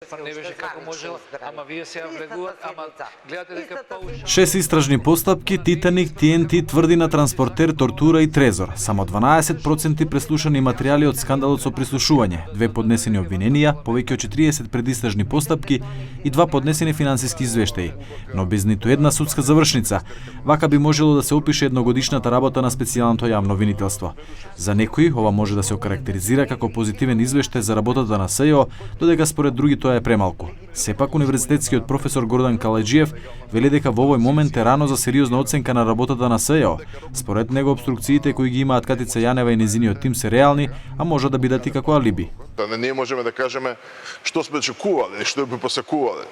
Не беше како можела, ама вие сега влегувате, ама гледате дека паушално. 6 истражни постапки, Титаник, ТНТ, Тврдина, Транспортер, Тортура и Трезор. Само 12% преслушани материјали од скандалот со прислушување, 2 поднесени обвиненија, повеќе од 40 предистражни постапки и 2 поднесени финансиски извештаи, но без ниту една судска завршница. Вака би можело да се опише едногодишната работа на специјалното јавно обвинителство. За некои ова може да се окарактеризира како позитивен извештај за работата на СЈО, додека според други тоа е премалку. Сепак универзитетскиот професор Гордан Калајџиев вели дека во овој момент е рано за сериозна оценка на работата на СЈО. Според него обструкциите кои ги имаат Катица Јанева и незиниот тим се реални, а може да бидат и како алиби. Ние можеме да кажеме што сме очекувале, што би посакувале.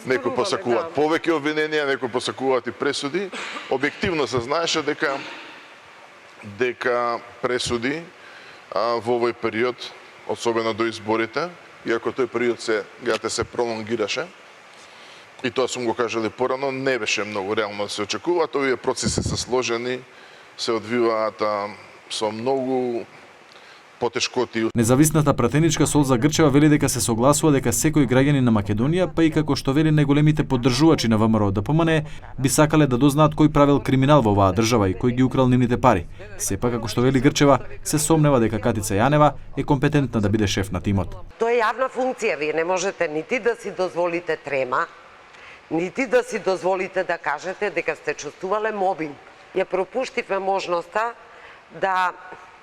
Некои посакуваат повеќе обвиненија, некои посакуваат и пресуди. Објективно се знаеше дека пресуди во овој период, особено до изборите, иако тој период се пролонгираше, и тоа сум го кажали порано, не беше многу реално да се очекува. Овие процеси се сложени, се одвиваат со многу потешкоти. Независната пратеничка Солза Грчева вели дека се согласува дека секој граѓанин на Македонија, па и како што вели најголемите поддржувачи на ВМРО ДПМН, би сакале да дознаат кој правил криминал во оваа држава и кој ги украл нивните пари. Сепак, како што вели Грчева, се сомнева дека Катица Јанева е компетентна да биде шеф на тимот. Тоа е јавна функција, вие не можете нити да си дозволите трема, нити да си дозволите да кажете дека сте чувствувале мобинг. Ја пропуштивме можноста да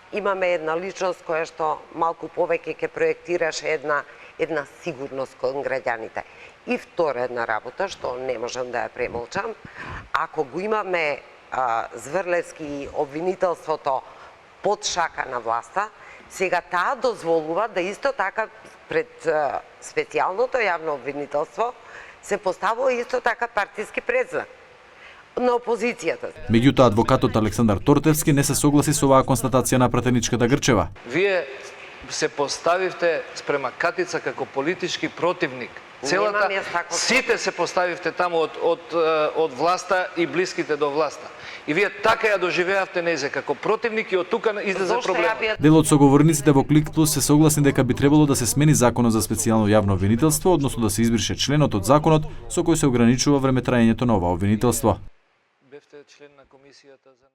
имаме една личност која што малку повеќе ќе проектираше една сигурност кон граѓаните. И втора една работа што не можам да ја премолчам, ако го имаме Зврлевски и обвинителството под шака на власта, сега таа дозволува да исто така пред специјалното јавно обвинителство се поставува исто така партиски предзнак на опозицијата. Меѓутоа, адвокатот Александар Тортевски не се согласи со оваа констатација на пратеничката Грчева. Вие се поставивте спрема Катица како политички противник. Сите се поставивте таму од власта и блиските до власта. И вие така ја доживеавте незе како противник и од тука излезе проблемот. Дел од соговорниците во Клик Плюс се согласни дека би требало да се смени законот за специјално јавно обвинителство, односно да се избрише членот од законот со кој се ограничува времетраењето на ова обвинителство. Бевте член на комисијата за